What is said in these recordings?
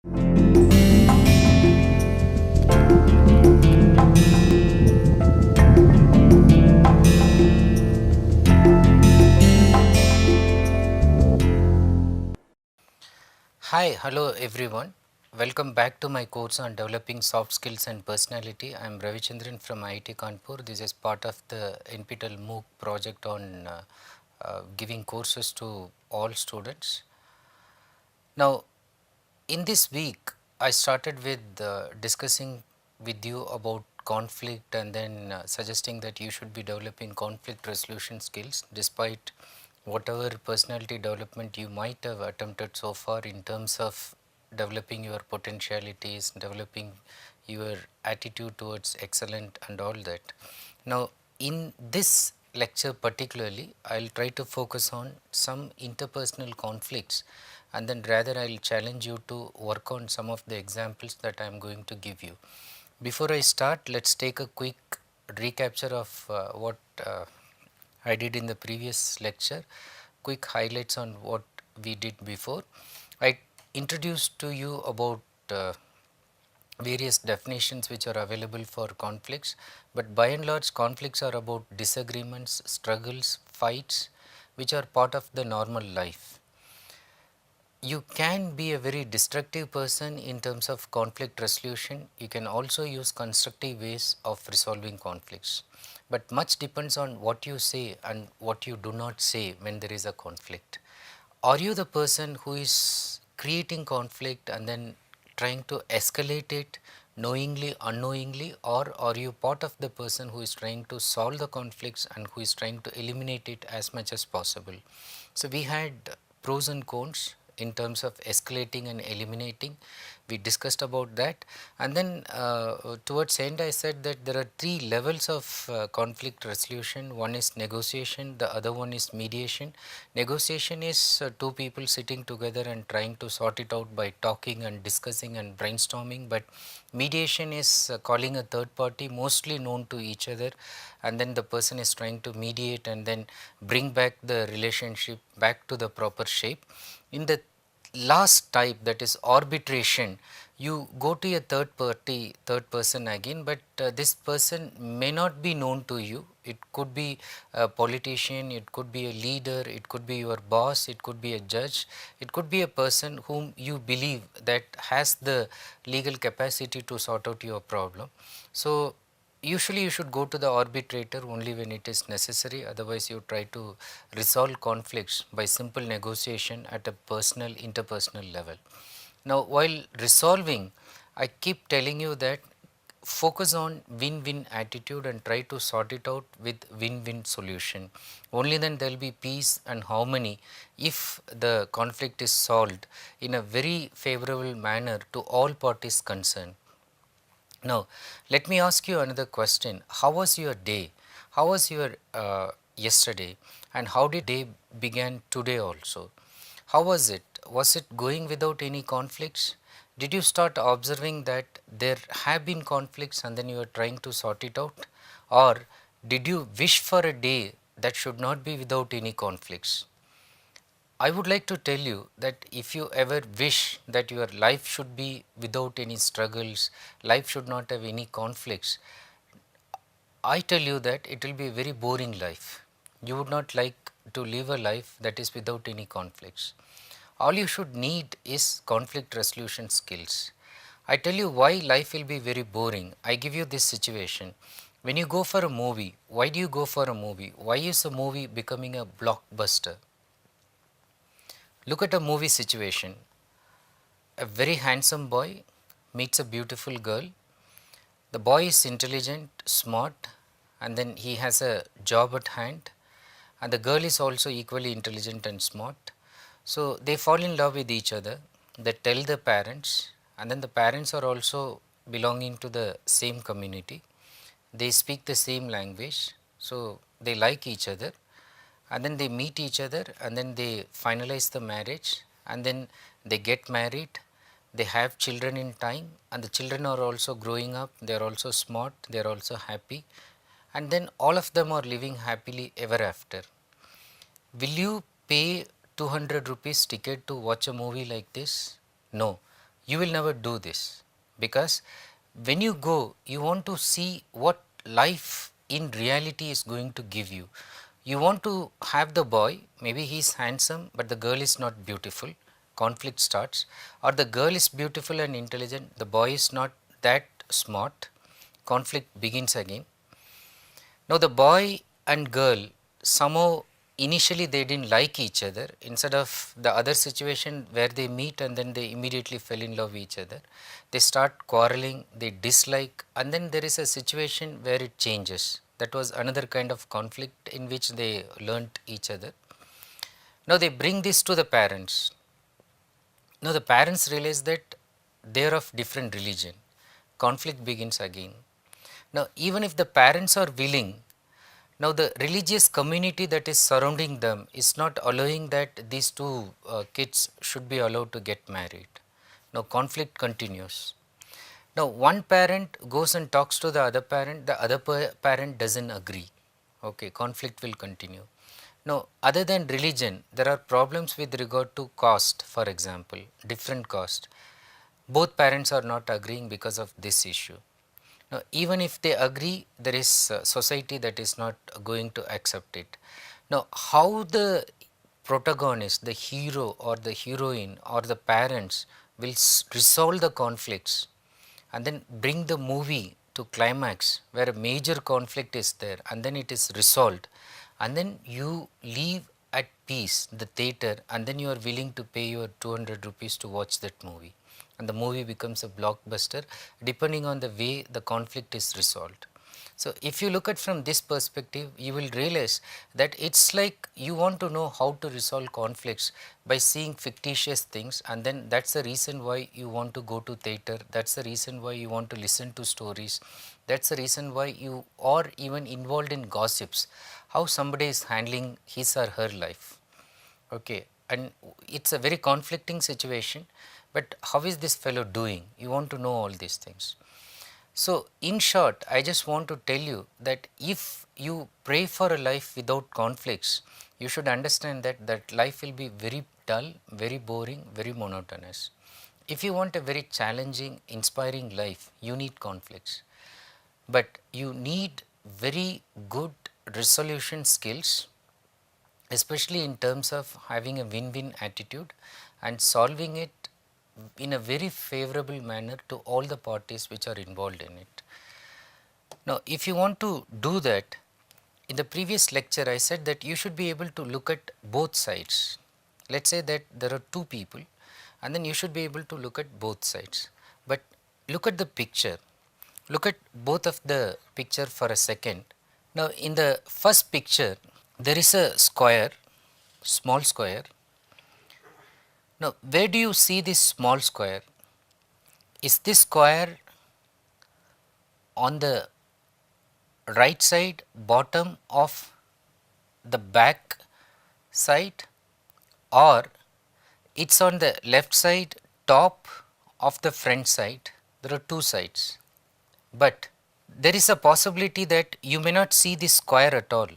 Hi, hello everyone. Welcome back to my course on developing soft skills and personality. I am Ravichandran from IIT Kanpur. This is part of the NPTEL MOOC project on giving courses to all students. Now, in this week, I started with discussing with you about conflict and then suggesting that you should be developing conflict resolution skills despite whatever personality development you might have attempted so far in terms of developing your potentialities, developing your attitude towards excellent and all that. Now, in this lecture particularly, I will try to focus on some interpersonal conflicts and then rather I will challenge you to work on some of the examples that I am going to give you. Before I start, let us take a quick recapture of what I did in the previous lecture, quick highlights on what we did before. I introduced to you about various definitions which are available for conflicts, but by and large conflicts are about disagreements, struggles, fights which are part of the normal life. You can be a very destructive person in terms of conflict resolution. You can also use constructive ways of resolving conflicts, but much depends on what you say and what you do not say when there is a conflict. Are you the person who is creating conflict and then trying to escalate it knowingly, unknowingly, or are you part of the person who is trying to solve the conflicts and who is trying to eliminate it as much as possible? So, we had pros and cons in terms of escalating and eliminating. We discussed about that, and then towards end I said that there are three levels of conflict resolution. One is negotiation, the other one is mediation. Negotiation is two people sitting together and trying to sort it out by talking and discussing and brainstorming, but mediation is calling a third party mostly known to each other, and then the person is trying to mediate and then bring back the relationship back to the proper shape. In the last type, that is arbitration, you go to a third person again, but this person may not be known to you. It could be a politician, it could be a leader, it could be your boss, it could be a judge, it could be a person whom you believe that has the legal capacity to sort out your problem. So, usually you should go to the arbitrator only when it is necessary, otherwise you try to resolve conflicts by simple negotiation at a personal interpersonal level. Now, while resolving, I keep telling you that focus on win-win attitude and try to sort it out with win-win solution. Only then there will be peace and harmony if the conflict is solved in a very favorable manner to all parties concerned. Now, let me ask you another question. How was your day? How was your yesterday? And how did day began today also? How was it? Was it going without any conflicts? Did you start observing that there have been conflicts and then you are trying to sort it out? Or did you wish for a day that should not be without any conflicts? I would like to tell you that if you ever wish that your life should be without any struggles, life should not have any conflicts, I tell you that it will be a very boring life. You would not like to live a life that is without any conflicts. All you should need is conflict resolution skills. I tell you why life will be very boring. I give you this situation. When you go for a movie, why do you go for a movie? Why is a movie becoming a blockbuster? Look at a movie situation. A very handsome boy meets a beautiful girl. The boy is intelligent, smart, and then he has a job at hand, and the girl is also equally intelligent and smart. So they fall in love with each other. They tell the parents, and then the parents are also belonging to the same community. They speak the same language, so they like each other, and then they meet each other, and then they finalize the marriage, and then they get married. They have children in time, and the children are also growing up. They are also smart, they are also happy, and then all of them are living happily ever after. Will you pay 200 rupees ticket to watch a movie like this? No. you will never do this, because when you go, you want to see what life in reality is going to give you. You want to have the boy, maybe he is handsome but the girl is not beautiful, conflict starts, or the girl is beautiful and intelligent, the boy is not that smart, conflict begins again. Now the boy and girl, somehow initially they didn't like each other, instead of the other situation where they meet and then they immediately fell in love with each other, they start quarreling, they dislike, and then there is a situation where it changes. That was another kind of conflict in which they learnt each other. Now they bring this to the parents. Now the parents realize that they are of different religion. Conflict begins again. Now even if the parents are willing, now the religious community that is surrounding them is not allowing that these two kids should be allowed to get married. Now conflict continues. Now one parent goes and talks to the other parent doesn't agree. Okay, conflict will continue. Now other than religion, there are problems with regard to caste, for example, different caste. Both parents are not agreeing because of this issue. Now, even if they agree, there is a society that is not going to accept it. Now, how the protagonist, the hero or the heroine or the parents will resolve the conflicts and then bring the movie to climax where a major conflict is there and then it is resolved, and then you leave at peace the theater and then you are willing to pay your 200 rupees to watch that movie, and the movie becomes a blockbuster depending on the way the conflict is resolved. So if you look at from this perspective, you will realize that it's like you want to know how to resolve conflicts by seeing fictitious things, and then that's the reason why you want to go to theater, that's the reason why you want to listen to stories, that's the reason why you are even involved in gossips, how somebody is handling his or her life. Okay, and it's a very conflicting situation, but how is this fellow doing? You want to know all these things. So in short, I just want to tell you that if you pray for a life without conflicts, you should understand that life will be very dull, very boring, very monotonous. If you want a very challenging, inspiring life, you need conflicts, but you need very good resolution skills, especially in terms of having a win-win attitude and solving it in a very favorable manner to all the parties which are involved in it. Now, if you want to do that, in the previous lecture I said that you should be able to look at both sides. Let us say that there are two people and then you should be able to look at both sides. But look at the picture, look at both of the picture for a second. Now, in the first picture there is a square, small square. Now, where do you see this small square? Is this square on the right side bottom of the back side, or it's on the left side top of the front side? There are two sides, but there is a possibility that you may not see this square at all.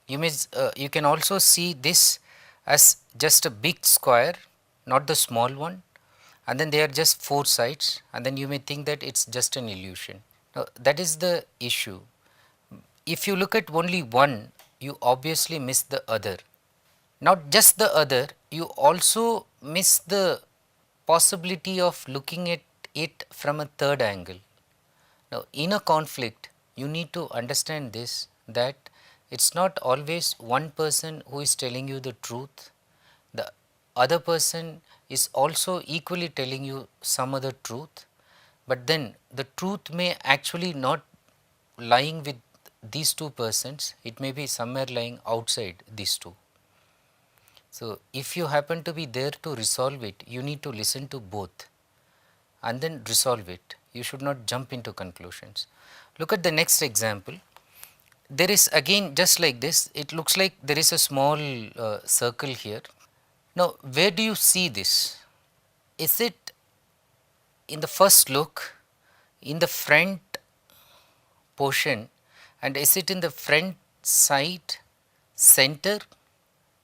You can also see this as just a big square, not the small one, and then there are just four sides, and then you may think that it's just an illusion. Now, that is the issue. If you look at only one, you obviously miss the other. Not just the other, you also miss the possibility of looking at it from a third angle. Now, in a conflict, you need to understand this, that it's not always one person who is telling you the truth. The other person is also equally telling you some other truth, but then the truth may actually not lying with these two persons, it may be somewhere lying outside these two. So if you happen to be there to resolve it, you need to listen to both and then resolve it. You should not jump into conclusions. Look at the next example. There is again just like this, it looks like there is a small circle here. Now, where do you see this? Is it in the first look in the front portion, and is it in the front side center,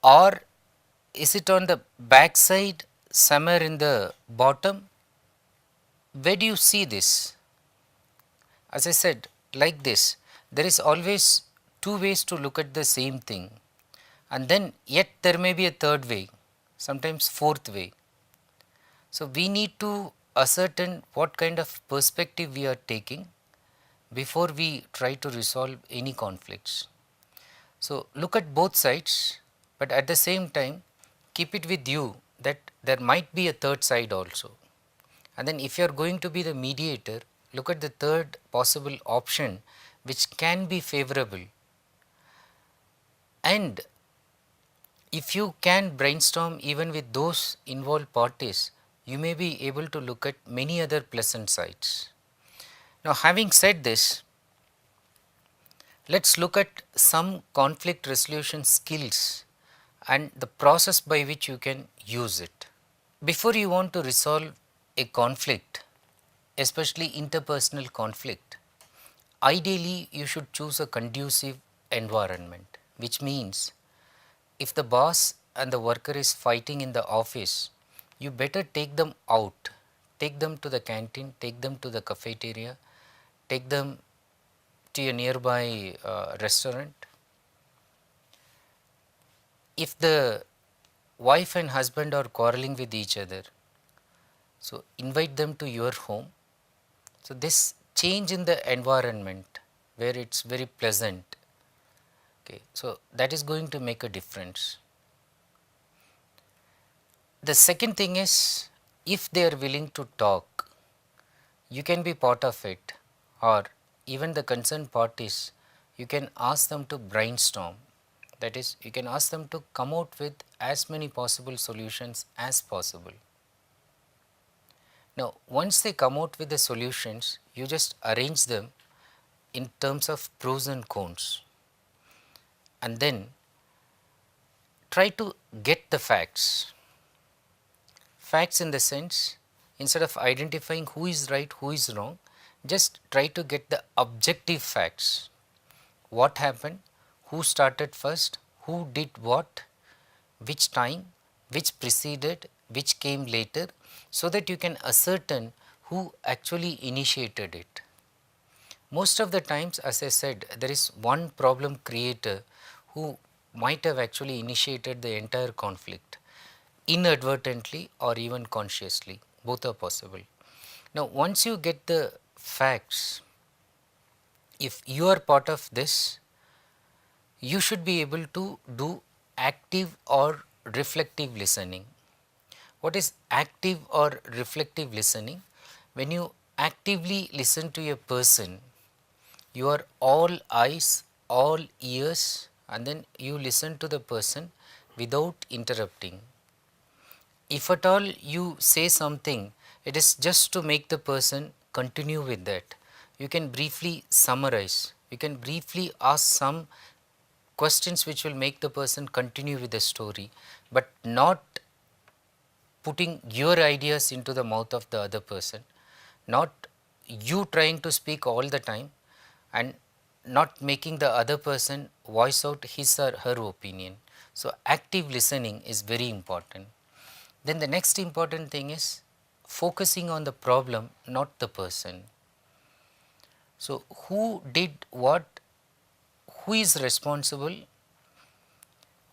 or is it on the back side somewhere in the bottom, where do you see this? As I said, like this, there is always two ways to look at the same thing, and then yet there may be a third way, sometimes fourth way. So we need to ascertain what kind of perspective we are taking before we try to resolve any conflicts. So look at both sides, but at the same time keep it with you that there might be a third side also. And then if you are going to be the mediator, look at the third possible option which can be favorable. And if you can brainstorm even with those involved parties, you may be able to look at many other pleasant sides. Now, having said this, let's look at some conflict resolution skills and the process by which you can use it. Before you want to resolve a conflict, especially interpersonal conflict, ideally you should choose a conducive environment, which means if the boss and the worker is fighting in the office, you better take them out, take them to the canteen, take them to the cafeteria, take them to a nearby restaurant. If the wife and husband are quarreling with each other, so invite them to your home. So this change in the environment where it's very pleasant, okay, so that is going to make a difference. The second thing is, if they are willing to talk, you can be part of it, or even the concerned parties, you can ask them to brainstorm. That is, you can ask them to come out with as many possible solutions as possible. Now, once they come out with the solutions, you just arrange them in terms of pros and cons, and then try to get the facts. Facts in the sense, instead of identifying who is right, who is wrong, just try to get the objective facts. What happened, who started first, who did what, which time, which preceded, which came later, so that you can ascertain who actually initiated it. Most of the times, as I said, there is one problem creator who might have actually initiated the entire conflict, inadvertently or even consciously, both are possible. Now, once you get the facts, if you are part of this, you should be able to do active or reflective listening. What is active or reflective listening? When you actively listen to a person, you are all eyes, all ears, and then you listen to the person without interrupting. If at all you say something, it is just to make the person continue with that. You can briefly summarize, you can briefly ask some questions which will make the person continue with the story, but not putting your ideas into the mouth of the other person, not you trying to speak all the time and not making the other person voice out his or her opinion. So, active listening is very important. Then the next important thing is focusing on the problem, not the person. So, who did what, who is responsible,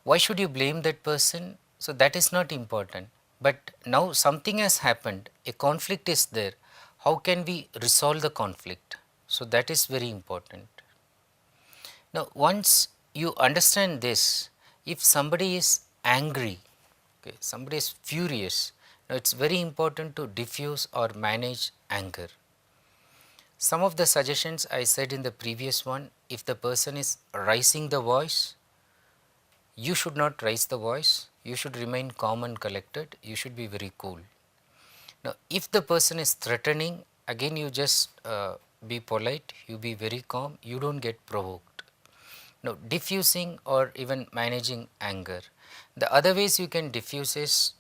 why should you blame that person? So, that is not important, but now something has happened, a conflict is there, how can we resolve the conflict? So, that is very important. Now, once you understand this, if somebody is angry, okay, somebody is furious, now it is very important to diffuse or manage anger. Some of the suggestions I said in the previous one, if the person is raising the voice, you should not raise the voice, you should remain calm and collected, you should be very cool. Now, if the person is threatening, again you just be polite, you be very calm, you do not get provoked. Now, diffusing or even managing anger. The other ways you can diffuse is,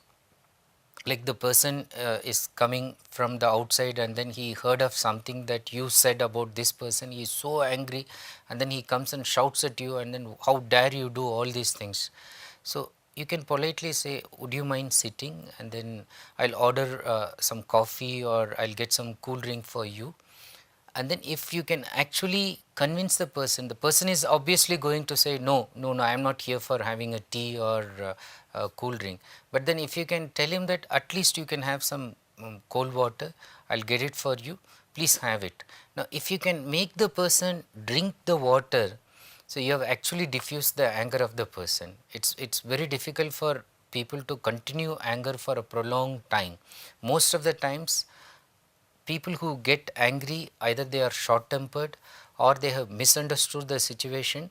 like the person is coming from the outside and then he heard of something that you said about this person, he is so angry and then he comes and shouts at you and then how dare you do all these things. So, you can politely say, would you mind sitting, and then I'll order some coffee or I'll get some cool drink for you. And then if you can actually convince the person is obviously going to say no, no, no, I am not here for having a tea or a cool drink. But then if you can tell him that at least you can have some cold water, I'll get it for you, please have it. Now if you can make the person drink the water, so you have actually diffused the anger of the person. It's very difficult for people to continue anger for a prolonged time. Most of the times people who get angry, either they are short tempered or they have misunderstood the situation,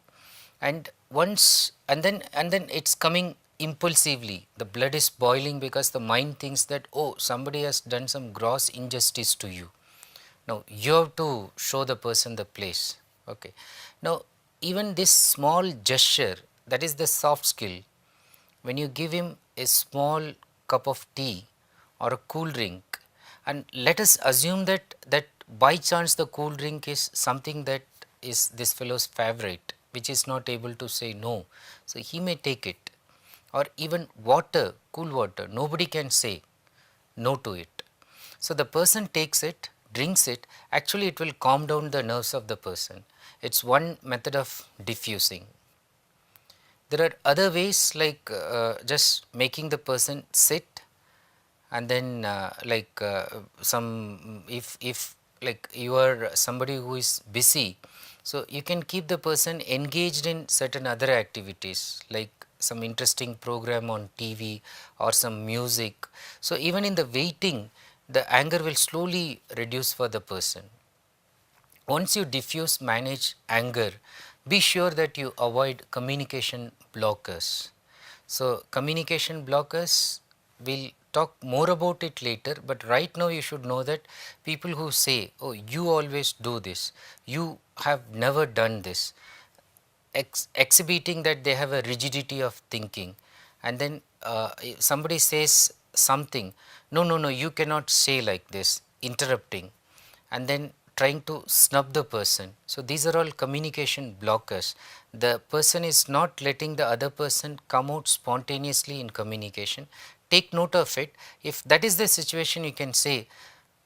and then it's coming impulsively. The blood is boiling because the mind thinks that, oh, somebody has done some gross injustice to you. Now you have to show the person the place. Okay. Now even this small gesture, that is the soft skill. When you give him a small cup of tea or a cool drink, and let us assume that by chance the cool drink is something that is this fellow's favorite, which is not able to say no, so he may take it. Or even water, cool water, nobody can say no to it. So the person takes it, drinks it, actually it will calm down the nerves of the person. It's one method of diffusing. There are other ways, like just making the person sit, and then some if like you are somebody who is busy, so you can keep the person engaged in certain other activities, like some interesting program on TV or some music. So even in the waiting, the anger will slowly reduce for the person. Once you diffuse, manage anger, be sure that you avoid communication blockers. So communication blockers, we'll talk more about it later, but right now you should know that people who say, oh, you always do this, you have never done this, exhibiting that they have a rigidity of thinking, and then if somebody says something, no, no, no, you cannot say like this, interrupting, and then trying to snub the person. So these are all communication blockers. The person is not letting the other person come out spontaneously in communication. Take note of it. If that is the situation, you can say,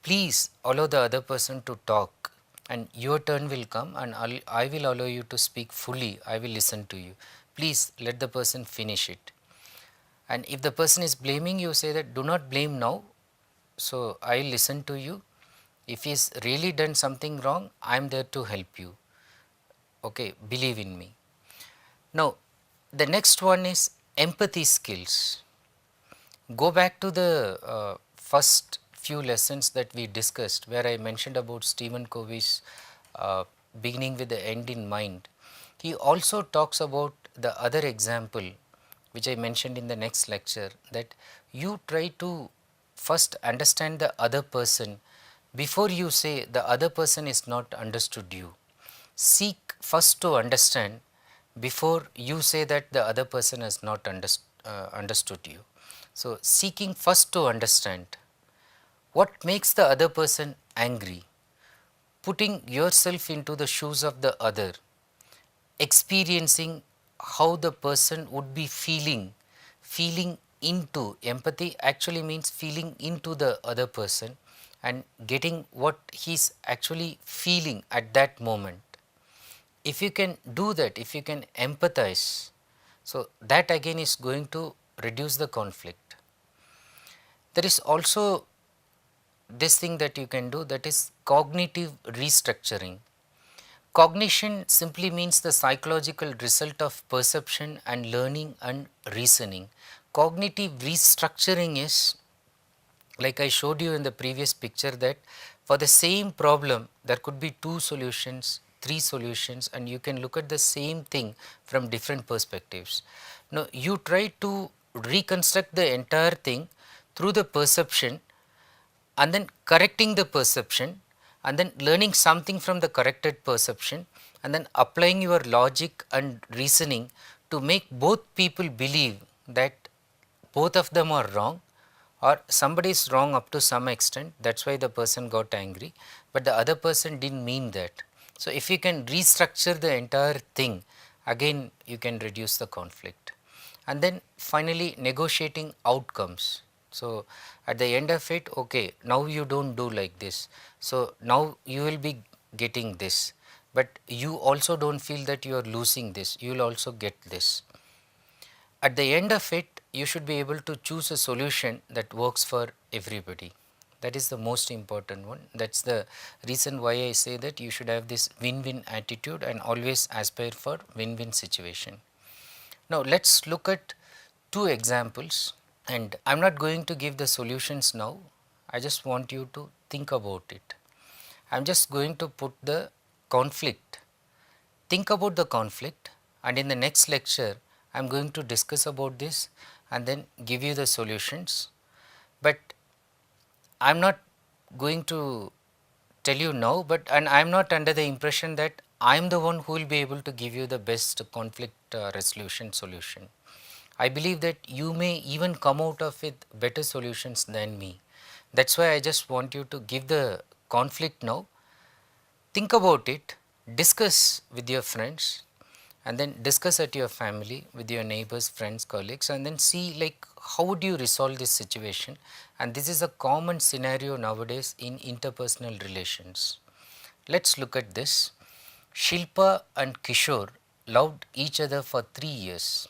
please allow the other person to talk, and your turn will come, and I will allow you to speak fully. I will listen to you. Please let the person finish it. And if the person is blaming you, say that do not blame now, so I will listen to you. If he's really done something wrong, I am there to help you. Okay, believe in me. Now the next one is empathy skills. Go back to the first few lessons that we discussed, where I mentioned about Stephen Covey's beginning with the end in mind. He also talks about the other example which I mentioned in the next lecture, that you try to first understand the other person before you say the other person is not understood you. Seek first to understand before you say that the other person has not understood you. So seeking first to understand what makes the other person angry, putting yourself into the shoes of the other, experiencing how the person would be feeling. Feeling into, empathy actually means feeling into the other person and getting what he's actually feeling at that moment. If you can do that, if you can empathize, so that again is going to reduce the conflict. There is also this thing that you can do, that is cognitive restructuring. Cognition simply means the psychological result of perception and learning and reasoning. Cognitive restructuring is, like I showed you in the previous picture, that for the same problem there could be 2 solutions, 3 solutions, and you can look at the same thing from different perspectives. Now you try to reconstruct the entire thing through the perception, and then correcting the perception, and then learning something from the corrected perception, and then applying your logic and reasoning to make both people believe that both of them are wrong, or somebody is wrong up to some extent, that is why the person got angry, but the other person did not mean that. So if you can restructure the entire thing, again you can reduce the conflict. and then finally negotiating outcomes. So at the end of it, okay, now you don't do like this, so now you will be getting this, but you also don't feel that you are losing this, you will also get this. At the end of it, you should be able to choose a solution that works for everybody. That is the most important one. That's the reason why I say that you should have this win-win attitude and always aspire for win-win situation. Now let's look at two examples, and I am not going to give the solutions now. I just want you to think about it. I am just going to put the conflict. Think about the conflict, and in the next lecture I am going to discuss about this and then give you the solutions. But I am not going to tell you now, but and I am not under the impression that I am the one who will be able to give you the best conflict resolution solution. I believe that you may even come out of with better solutions than me. That is why I just want you to give the conflict now, think about it, discuss with your friends, and then discuss at your family, with your neighbors, friends, colleagues, and then see like how would you resolve this situation. And this is a common scenario nowadays in interpersonal relations. Let us look at this. Shilpa and Kishore loved each other for 3 years.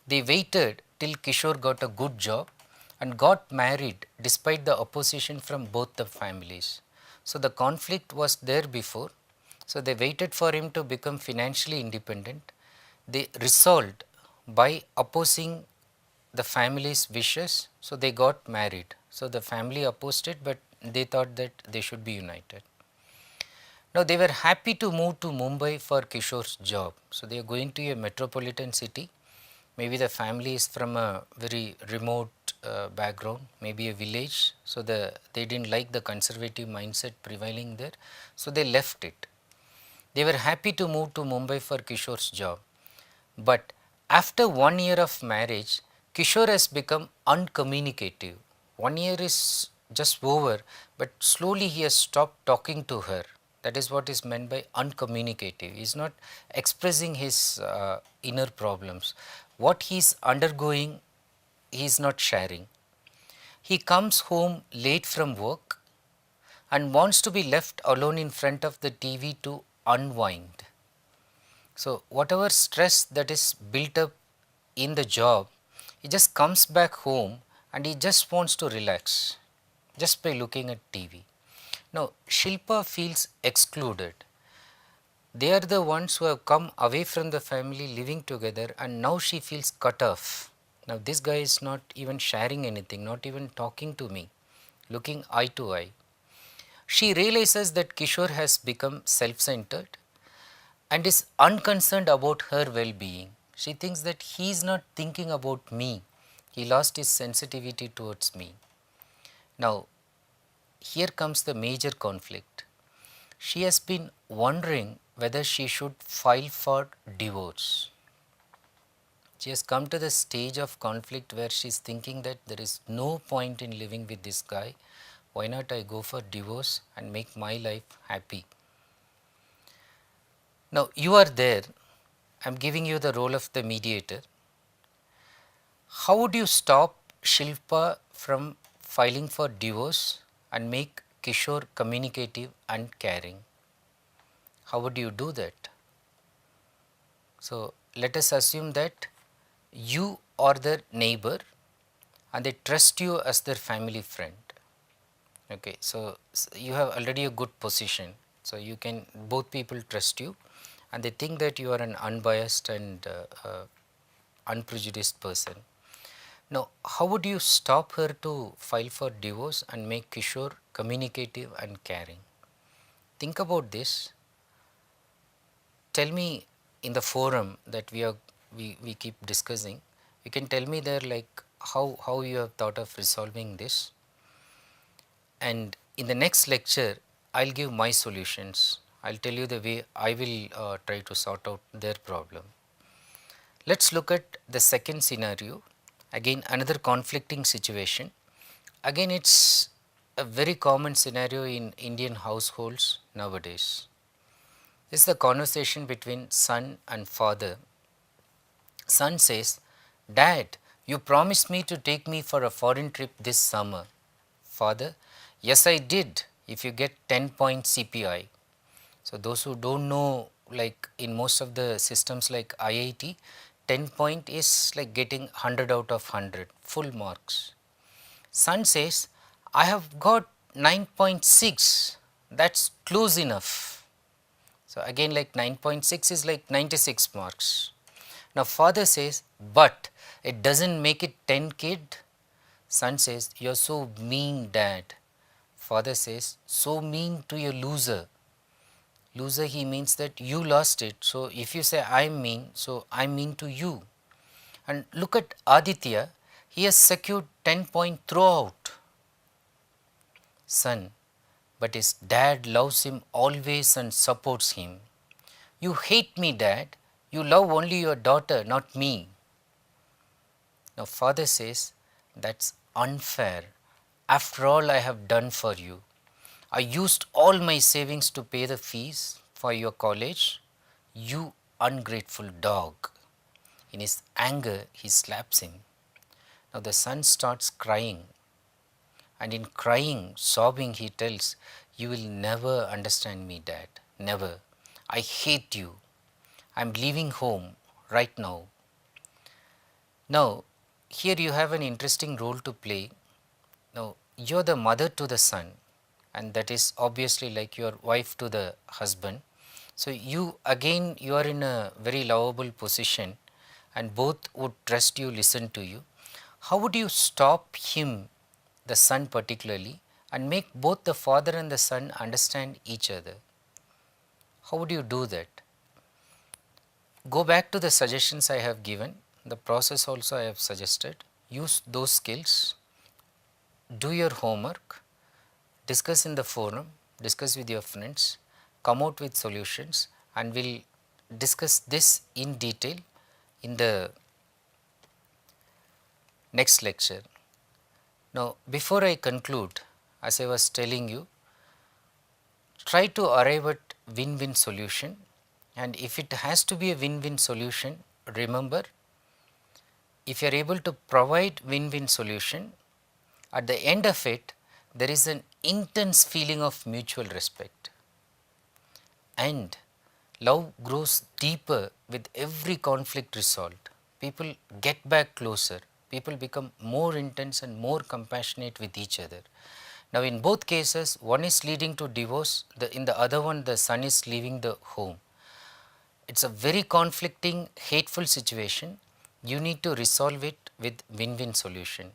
They waited till Kishore got a good job and got married despite the opposition from both the families. So the conflict was there before. So they waited for him to become financially independent. They resolved by opposing the family's wishes. So they got married. So the family opposed it, but they thought that they should be united. Now they were happy to move to Mumbai for Kishore's job. So they are going to a metropolitan city. Maybe the family is from a very remote background, maybe a village. So they didn't like the conservative mindset prevailing there. So they left it. They were happy to move to Mumbai for Kishore's job. But after 1 year of marriage, Kishore has become uncommunicative. 1 year is just over, but slowly he has stopped talking to her. That is what is meant by uncommunicative. He is not expressing his inner problems. What he is undergoing, he is not sharing. He comes home late from work and wants to be left alone in front of the TV to unwind. So whatever stress that is built up in the job, he just comes back home and he just wants to relax just by looking at TV. Now Shilpa feels excluded. They are the ones who have come away from the family living together, and now she feels cut off. Now this guy is not even sharing anything, not even talking to me, looking eye to eye. She realizes that Kishore has become self-centered and is unconcerned about her well-being. She thinks that he is not thinking about me. He lost his sensitivity towards me. Now here comes the major conflict. She has been wondering whether she should file for divorce. She has come to the stage of conflict where she is thinking that there is no point in living with this guy. Why not I go for divorce and make my life happy? Now you are there. I am giving you the role of the mediator. How would you stop Shilpa from filing for divorce and make Kishore communicative and caring? How would you do that? So let us assume that you are their neighbor and they trust you as their family friend. Okay, so you have already a good position. So you can, both people trust you and they think that you are an unbiased and unprejudiced person. Now how would you stop her to file for divorce and make Kishore communicative and caring? Think about this. Tell me in the forum that we keep discussing, you can tell me there like how you have thought of resolving this, and in the next lecture I will give my solutions. I will tell you the way I will try to sort out their problem. Let us look at the second scenario, again another conflicting situation. Again it is a very common scenario in Indian households nowadays. This is the conversation between son and father. Son says, "Dad, you promised me to take me for a foreign trip this summer." Father, "Yes, I did, if you get 10 point CPI." So those who don't know, like in most of the systems like IIT, 10 point is like getting 100 out of 100, full marks. Son says, "I have got 9.6, that's close enough." So again, like 9.6 is like 96 marks. Now father says, "But it doesn't make it 10, kid." Son says, "You're so mean, dad." Father says, "So mean to your loser." Loser, he means that you lost it. So if you say I'm mean, so I'm mean to you. And look at Aditya, he has secured 10 point throughout. Son, but his dad loves him always and supports him. "You hate me, dad. You love only your daughter, not me." Now father says, "That's unfair. After all I have done for you. I used all my savings to pay the fees for your college. You ungrateful dog." In his anger, he slaps him. Now the son starts crying, and in crying, sobbing, he tells, "You will never understand me, dad. Never. I hate you. I'm leaving home right now." Now, here you have an interesting role to play. Now, you're the mother to the son, and that is obviously like your wife to the husband. So, you again, you are in a very lovable position, and both would trust you, listen to you. How would you stop him, the son particularly, and make both the father and the son understand each other? How would you do that? Go back to the suggestions I have given, the process also I have suggested. Use those skills, do your homework, discuss in the forum, discuss with your friends, come out with solutions, and we'll discuss this in detail in the next lecture. Now, before I conclude, as I was telling you, try to arrive at win-win solution, and if it has to be a win-win solution, remember, if you are able to provide win-win solution, at the end of it, there is an intense feeling of mutual respect, and love grows deeper with every conflict resolved. People get back closer, people become more intense and more compassionate with each other. Now, in both cases, one is leading to divorce, in the other one, the son is leaving the home. It's a very conflicting, hateful situation. You need to resolve it with win-win solution.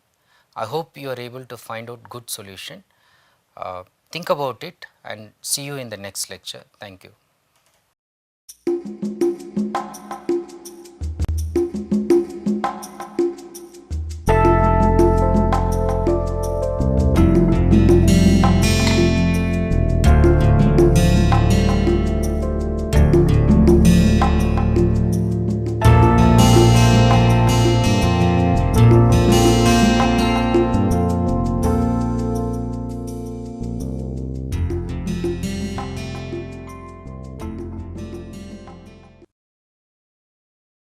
I hope you are able to find out good solution. Think about it and see you in the next lecture. Thank you.